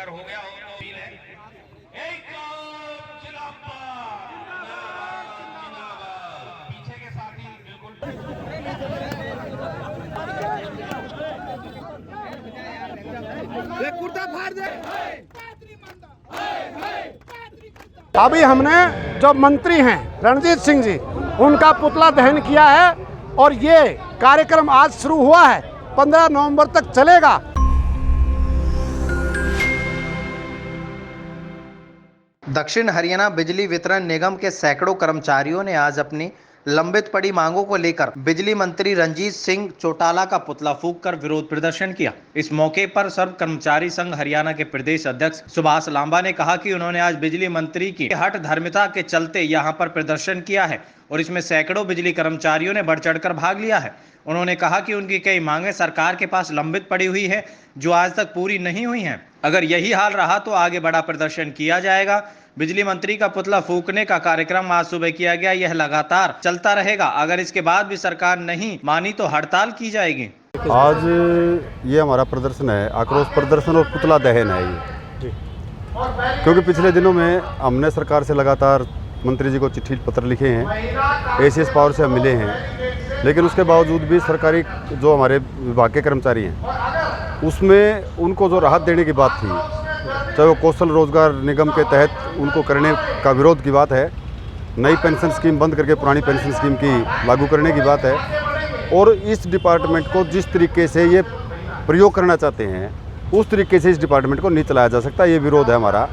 अगर हो गया हो तो पीछे के साथी बिल्कुल कुर्ता फाड़ दे। अभी हमने जो मंत्री हैं रणजीत सिंह जी, उनका पुतला दहन किया है और ये कार्यक्रम आज शुरू हुआ है, 15 नवंबर तक चलेगा। दक्षिण हरियाणा बिजली वितरण निगम के सैकड़ों कर्मचारियों ने आज अपनी लंबित पड़ी मांगों को लेकर बिजली मंत्री रणजीत सिंह चौटाला का पुतला फूंककर विरोध प्रदर्शन किया। इस मौके पर सर्व कर्मचारी संघ हरियाणा के प्रदेश अध्यक्ष सुभाष लांबा ने कहा कि उन्होंने आज बिजली मंत्री की हठ धर्मिता के चलते यहां पर प्रदर्शन किया है और इसमें सैकड़ों बिजली कर्मचारियों ने बढ़ चढ़कर भाग लिया है। उन्होंने कहा कि उनकी कई मांगे सरकार के पास लंबित पड़ी हुई है जो आज तक पूरी नहीं हुई हैं। अगर यही हाल रहा तो आगे बड़ा प्रदर्शन किया जाएगा। बिजली मंत्री का पुतला फूंकने का कार्यक्रम आज सुबह किया गया, यह लगातार चलता रहेगा। अगर इसके बाद भी सरकार नहीं मानी तो हड़ताल की जाएगी। आज ये हमारा प्रदर्शन है, आक्रोश प्रदर्शन और पुतला दहन है ये, क्योंकि पिछले दिनों में हमने सरकार से लगातार मंत्री जी को चिट्ठी पत्र लिखे हैं, एसीएस पावर से हम मिले हैं, लेकिन उसके बावजूद भी सरकारी जो हमारे विभाग के कर्मचारी हैं उसमें उनको जो राहत देने की बात थी, चाहे वो कौशल रोजगार निगम के तहत उनको करने का विरोध की बात है, नई पेंशन स्कीम बंद करके पुरानी पेंशन स्कीम की लागू करने की बात है, और इस डिपार्टमेंट को जिस तरीके से ये प्रयोग करना चाहते हैं उस तरीके से इस डिपार्टमेंट को नहीं चलाया जा सकता, ये विरोध है हमारा।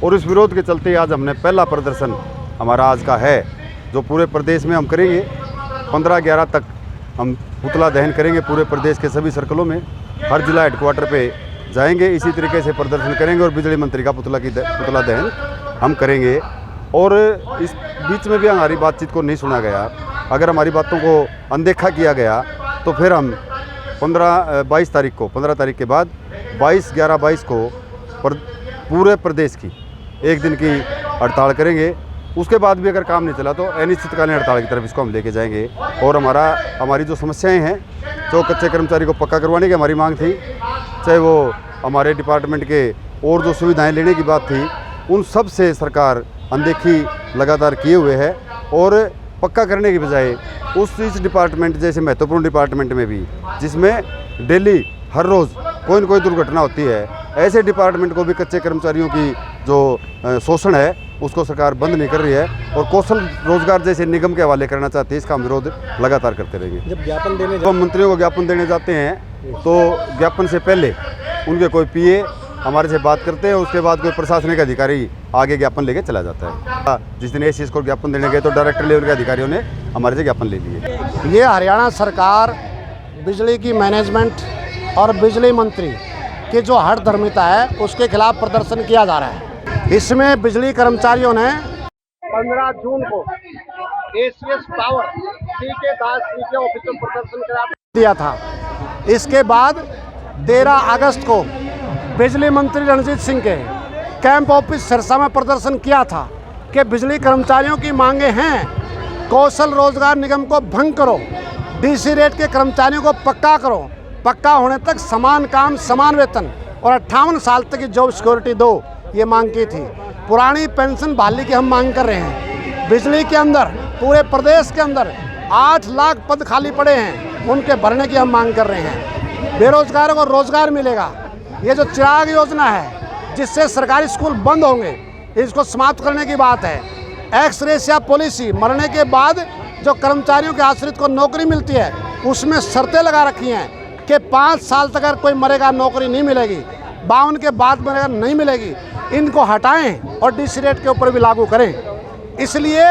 और इस विरोध के चलते आज हमने पहला प्रदर्शन हमारा आज का है जो पूरे प्रदेश में हम करेंगे। 15/11 तक हम पुतला दहन करेंगे पूरे प्रदेश के सभी सर्कलों में, हर जिला हेडक्वार्टर पे जाएंगे, इसी तरीके से प्रदर्शन करेंगे और बिजली मंत्री का पुतला पुतला दहन हम करेंगे। और इस बीच में भी हमारी बातचीत को नहीं सुना गया, अगर हमारी बातों को अनदेखा किया गया तो फिर हम 15 तारीख के बाद 22 को पूरे प्रदेश की एक दिन की हड़ताल करेंगे। उसके बाद भी अगर काम नहीं चला तो अनिश्चितकालीन हड़ताल की तरफ इसको हम लेके जाएंगे। और हमारी जो समस्याएं हैं, जो कच्चे कर्मचारी को पक्का करवाने की हमारी मांग थी, चाहे वो हमारे डिपार्टमेंट के और जो सुविधाएं लेने की बात थी, उन सब से सरकार अनदेखी लगातार किए हुए है। और पक्का करने की बजाय इस डिपार्टमेंट जैसे महत्वपूर्ण डिपार्टमेंट में भी, जिसमें डेली हर रोज़ कोई न कोई दुर्घटना होती है, ऐसे डिपार्टमेंट को भी कच्चे कर्मचारियों की जो शोषण है उसको सरकार बंद नहीं कर रही है और कौशल रोजगार जैसे निगम के हवाले करना चाहती है। इसका हम विरोध लगातार करते रहेंगे। जब ज्ञापन देने जब मंत्रियों को ज्ञापन देने जाते हैं तो ज्ञापन से पहले उनके कोई पीए हमारे से बात करते हैं, उसके बाद कोई प्रशासनिक अधिकारी आगे ज्ञापन लेके चला जाता है। जिस दिन एसीएस को ज्ञापन देने गए तो डायरेक्टर लेवल के अधिकारियों ने हमारे से ज्ञापन ले लिए। ये हरियाणा सरकार बिजली की मैनेजमेंट और बिजली मंत्री की जो हठ धर्मिता है उसके खिलाफ प्रदर्शन किया जा रहा है। इसमें बिजली कर्मचारियों ने 15 जून को एसीएस पावर के ऑफिस में प्रदर्शन करा दिया था। इसके बाद 13 अगस्त को बिजली मंत्री रणजीत सिंह के कैंप ऑफिस सिरसा में प्रदर्शन किया था कि बिजली कर्मचारियों की मांगे हैं, कौशल रोजगार निगम को भंग करो, डीसी रेट के कर्मचारियों को पक्का करो, पक्का होने तक समान काम समान वेतन और 58 साल तक की जॉब सिक्योरिटी दो, ये मांग की थी। पुरानी पेंशन बहाली की हम मांग कर रहे हैं। बिजली के अंदर पूरे प्रदेश के अंदर 8 लाख पद खाली पड़े हैं, उनके भरने की हम मांग कर रहे हैं। बेरोजगारों को रोजगार मिलेगा। ये जो चिराग योजना है जिससे सरकारी स्कूल बंद होंगे, इसको समाप्त करने की बात है। एक्स रेशिया पॉलिसी, मरने के बाद जो कर्मचारियों के आश्रित को नौकरी मिलती है उसमें शर्तें लगा रखी हैं कि 5 साल तक अगर कोई मरेगा नौकरी नहीं मिलेगी, 52 के बाद मरेगा नहीं मिलेगी। इनको हटाएं और डीसी रेट के ऊपर भी लागू करें। इसलिए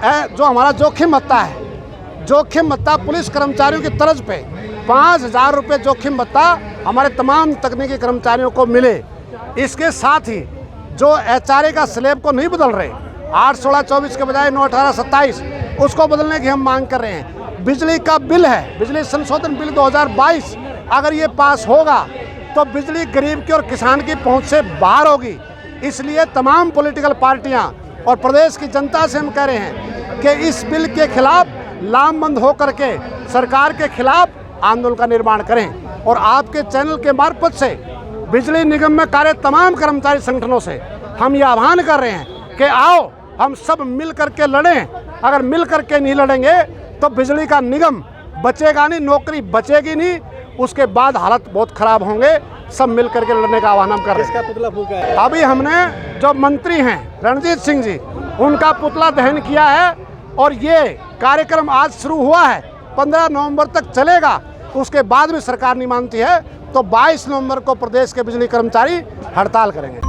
जो हमारा जोखिम भत्ता है, जोखिम भत्ता पुलिस कर्मचारियों की तर्ज पे 5000 रुपये जोखिम भत्ता हमारे तमाम तकनीकी कर्मचारियों को मिले। इसके साथ ही जो एचआरए का स्लैब को नहीं बदल रहे, 8/16/24 के बजाय 9/18/27 उसको बदलने की हम मांग कर रहे हैं। बिजली का बिल है, बिजली संशोधन बिल 2022 अगर ये पास होगा तो बिजली गरीब की और किसान की पहुंच से बाहर होगी। इसलिए तमाम पॉलिटिकल पार्टियां और प्रदेश की जनता से हम कह रहे हैं कि इस बिल के खिलाफ लामबंद होकर के सरकार के खिलाफ आंदोलन का निर्माण करें। और आपके चैनल के मार्फत से बिजली निगम में कार्य तमाम कर्मचारी संगठनों से हम ये आह्वान कर रहे हैं कि आओ हम सब मिल करके लड़ें। अगर मिल करके नहीं लड़ेंगे तो बिजली का निगम बचेगा नहीं, नौकरी बचेगी नहीं, उसके बाद हालत बहुत ख़राब होंगे। सब मिल करके लड़ने का आह्वान हम कर रहे हैं। किसका पुतला फूका है? अभी हमने जो मंत्री हैं रणजीत सिंह जी, उनका पुतला दहन किया है और ये कार्यक्रम आज शुरू हुआ है, 15 नवंबर तक चलेगा। उसके बाद भी सरकार नहीं मानती है तो 22 नवंबर को प्रदेश के बिजली कर्मचारी हड़ताल करेंगे।